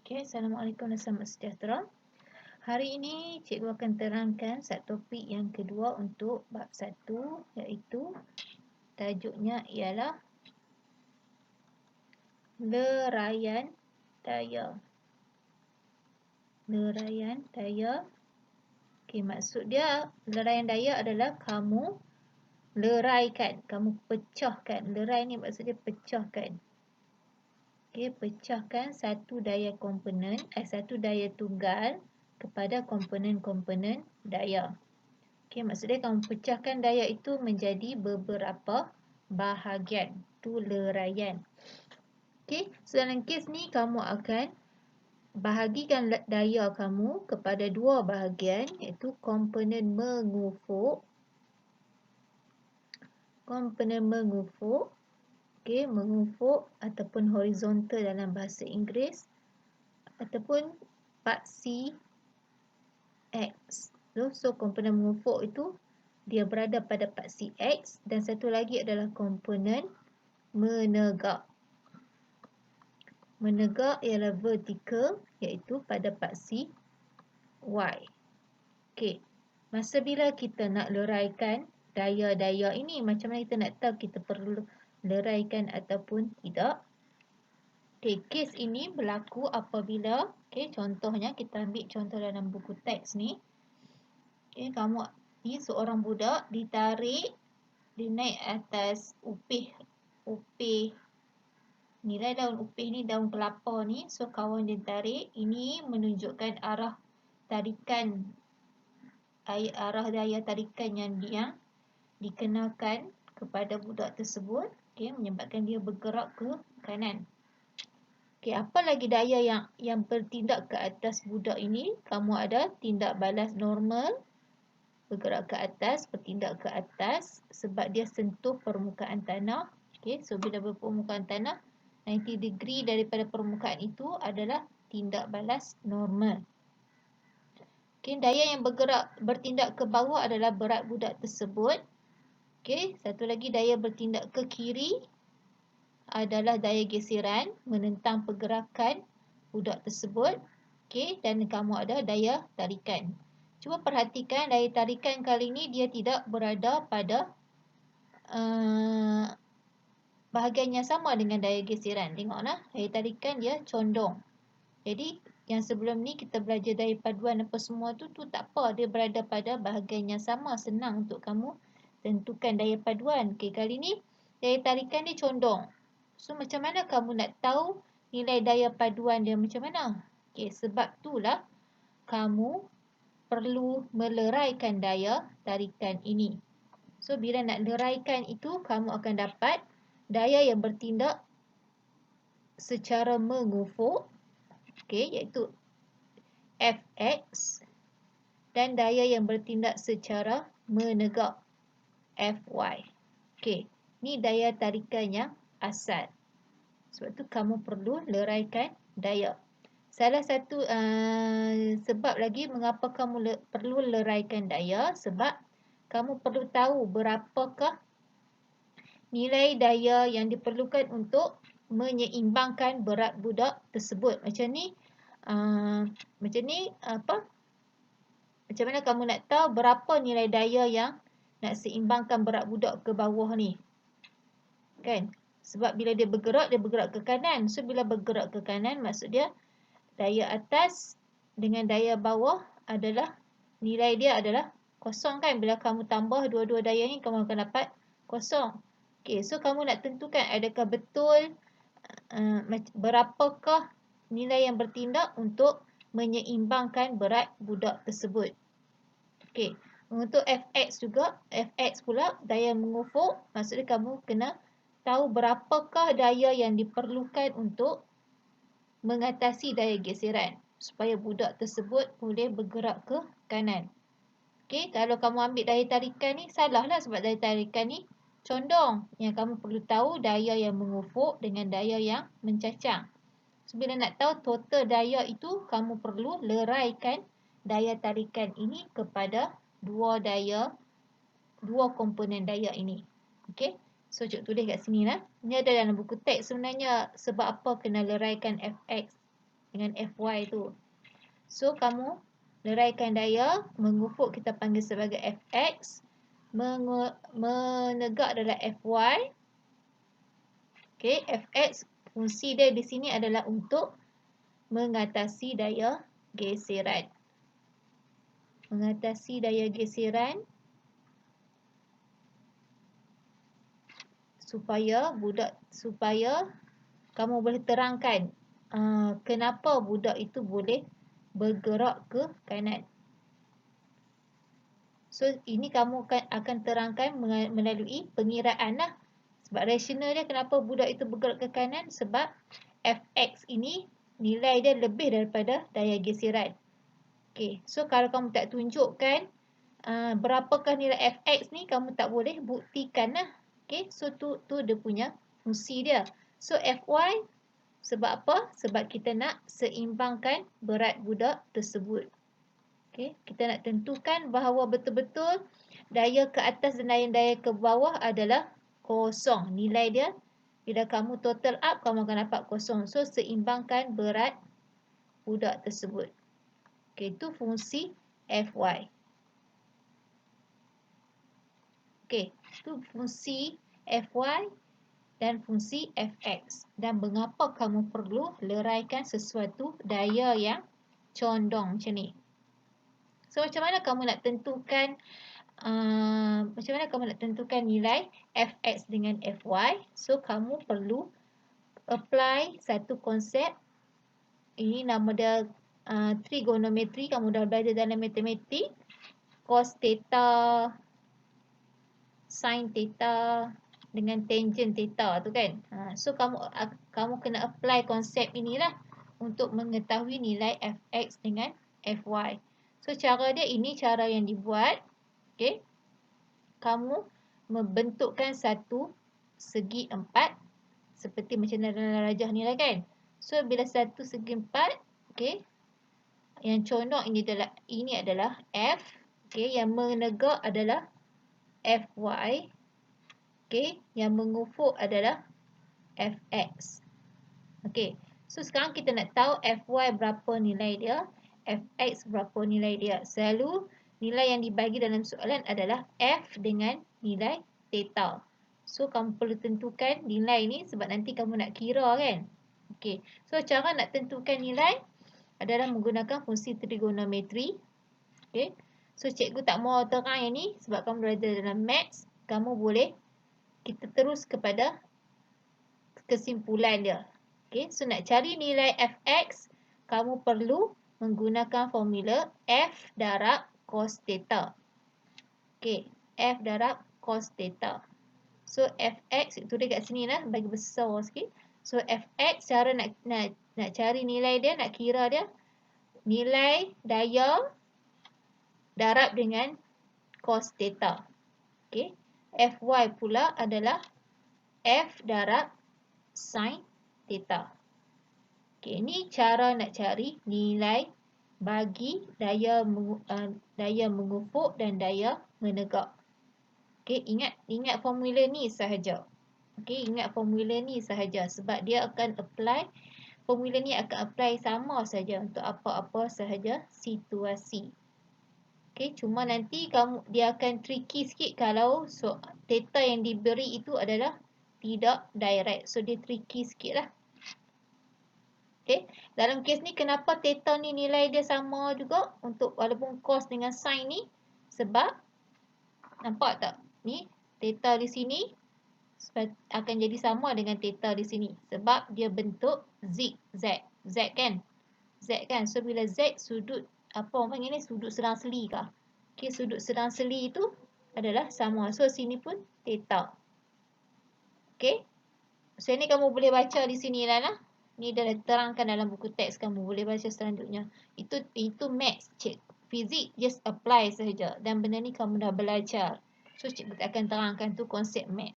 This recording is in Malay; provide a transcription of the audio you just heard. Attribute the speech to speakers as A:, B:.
A: Okey, Assalamualaikum dan selamat sejahtera. Hari ini cikgu akan terangkan satu topik yang kedua untuk bab 1, iaitu tajuknya ialah leraian daya. Leraian daya. Okey, maksud dia leraian daya adalah kamu leraikan, kamu pecahkan. Lerai ni maksudnya pecahkan. Okey, pecahkan satu daya komponen, satu daya tunggal kepada komponen-komponen daya. Okey, maksudnya kamu pecahkan daya itu menjadi beberapa bahagian. Itu leraian. Okey, so dalam kes ni kamu akan bahagikan daya kamu kepada dua bahagian, iaitu komponen mengufuk. Komponen mengufuk. Okey, mengufuk ataupun horizontal dalam bahasa Inggeris, ataupun paksi X. So komponen mengufuk itu dia berada pada paksi X, dan satu lagi adalah komponen menegak. Menegak ialah vertikal, iaitu pada paksi Y. Okey, masa bila kita nak leraikan daya-daya ini, macam mana kita nak tahu kita perlu leraikan ataupun tidak? Okey, kes ini berlaku apabila, contohnya kita ambil contoh dalam buku teks ni. Okey, kamu ni seorang budak ditarik, dia naik atas upih nilai daun upih ni, daun kelapa ni. So kawan dia tarik, ini menunjukkan arah tarikan, arah daya tarikan yang dikenakan kepada budak tersebut, menyebabkan dia bergerak ke kanan. Apa lagi daya yang bertindak ke atas budak ini? Kamu ada tindak balas normal, bergerak ke atas, bertindak ke atas sebab dia sentuh permukaan tanah. So bila berpermukaan tanah, 90 degree daripada permukaan itu adalah tindak balas normal. Daya yang bertindak ke bawah adalah berat budak tersebut. Satu lagi daya bertindak ke kiri adalah daya geseran, menentang pergerakan budak tersebut. Dan kamu ada daya tarikan. Cuba perhatikan, daya tarikan kali ini dia tidak berada pada bahagian yang sama dengan daya geseran. Tengoklah, daya tarikan dia condong. Jadi yang sebelum ni kita belajar daya paduan apa semua tu tak apa, dia berada pada bahagian yang sama, senang untuk kamu tentukan daya paduan. Kali ni daya tarikan dia condong. So macam mana kamu nak tahu nilai daya paduan dia macam mana? Sebab itulah kamu perlu meleraikan daya tarikan ini. So bila nak leraikan itu, kamu akan dapat daya yang bertindak secara mengufuk, iaitu Fx, dan daya yang bertindak secara menegak, Fy. Ni daya tarikan yang asal. Sebab tu kamu perlu leraikan daya. Salah satu sebab lagi mengapa kamu perlu leraikan daya, sebab kamu perlu tahu berapakah nilai daya yang diperlukan untuk menyeimbangkan berat budak tersebut. Macam ni, macam mana kamu nak tahu berapa nilai daya yang nak seimbangkan berat budak ke bawah ni? Sebab bila dia bergerak ke kanan. So bila bergerak ke kanan, maksud dia daya atas dengan daya bawah adalah, nilai dia adalah kosong kan. Bila kamu tambah dua-dua daya ni, kamu akan dapat kosong. So kamu nak tentukan adakah betul berapakah nilai yang bertindak untuk menyeimbangkan berat budak tersebut. Untuk Fx juga, Fx pula daya mengufuk, maksudnya kamu kena tahu berapakah daya yang diperlukan untuk mengatasi daya geseran supaya budak tersebut boleh bergerak ke kanan. Kalau kamu ambil daya tarikan ni, salahlah sebab daya tarikan ni condong. Yang kamu perlu tahu daya yang mengufuk dengan daya yang mencacang. So, bila nak tahu total daya itu, kamu perlu leraikan daya tarikan ini kepada dua komponen daya ini. So, cikgu tulis kat sini lah. Ini ada dalam buku teks sebenarnya sebab apa kena leraikan Fx dengan Fy tu. So kamu leraikan daya, mengufuk kita panggil sebagai Fx, menegak adalah Fy. Okey, Fx fungsi dia di sini adalah untuk mengatasi daya geseran. Mengatasi daya geseran supaya kamu boleh terangkan kenapa budak itu boleh bergerak ke kanan. So ini kamu akan terangkan melalui pengiraan lah. Sebab rasional dia kenapa budak itu bergerak ke kanan, sebab Fx ini nilai dia lebih daripada daya geseran. Okay, so kalau kamu tak tunjukkan berapakah nilai Fx ni, kamu tak boleh buktikan lah. Okay, so tu dia punya fungsi dia. So Fy sebab apa? Sebab kita nak seimbangkan berat budak tersebut. Okay, kita nak tentukan bahawa betul-betul daya ke atas dan daya ke bawah adalah kosong. Nilai dia, bila kamu total up, kamu akan dapat kosong. So, seimbangkan berat budak tersebut. Okay, itu fungsi Fy. Okay, itu fungsi Fy dan fungsi Fx. Dan mengapa kamu perlu leraikan sesuatu daya yang condong macam ni. So, macam mana kamu nak tentukan nilai Fx dengan Fy? So, kamu perlu apply satu konsep. Ini nama dia trigonometri. Kamu dah belajar dalam matematik. Cos theta, sin theta dengan tangent theta tu kan. So, kamu kena apply konsep inilah untuk mengetahui nilai Fx dengan Fy. So, cara dia ini cara yang dibuat. Okay. Kamu membentukkan satu segi empat. Seperti macam dalam rajah ni lah kan. So, bila satu segi empat. Okay. Yang condong ini adalah F. Okay. Yang menegak adalah Fy. Okay. Yang mengufuk adalah Fx. Okay. So, sekarang kita nak tahu Fy berapa nilai dia. Fx berapa nilai dia. Selalu nilai yang dibagi dalam soalan adalah F dengan nilai theta. So, kamu perlu tentukan nilai ni sebab nanti kamu nak kira kan. Okay. So, cara nak tentukan nilai adalah menggunakan fungsi trigonometri. Okay. So, cikgu tak mau terang yang ni sebab kamu belajar dalam maths. Kamu boleh, kita terus kepada kesimpulan dia. Okay. So, nak cari nilai Fx, kamu perlu menggunakan formula F darab cos theta. Okay. F darab cos theta. So, Fx, itu dia kat sini lah. Bagi besar sikit. So, Fx, cara nak cari nilai dia, nak kira dia. Nilai daya darab dengan cos theta. Okay. Fy pula adalah F darab sin theta. Okay, ini cara nak cari nilai bagi daya mengufuk dan daya menegak. Okay, ingat formula ni sahaja. Okay, ingat formula ni sahaja sebab dia akan apply, formula ni akan apply sama saja untuk apa-apa sahaja situasi. Okay, cuma nanti dia akan tricky sikit kalau theta yang diberi itu adalah tidak direct. So, dia tricky sikit lah. Okay. Dalam kes ni kenapa theta ni nilai dia sama juga untuk walaupun cos dengan sin ni? Sebab nampak tak? Ni theta di sini akan jadi sama dengan theta di sini sebab dia bentuk zigzag. Z kan? Z kan? So bila Z sudut apa orang panggil ni? Sudut serang-seli kah? Okay, sudut serang-seli itu adalah sama. So sini pun theta. Okay. So ni kamu boleh baca di sini lah. Ni dah terangkan dalam buku teks, kamu boleh baca selanjutnya. Itu maths, cik. Fizik just apply sahaja. Dan benda ni kamu dah belajar. So cikgu akan terangkan tu konsep maths.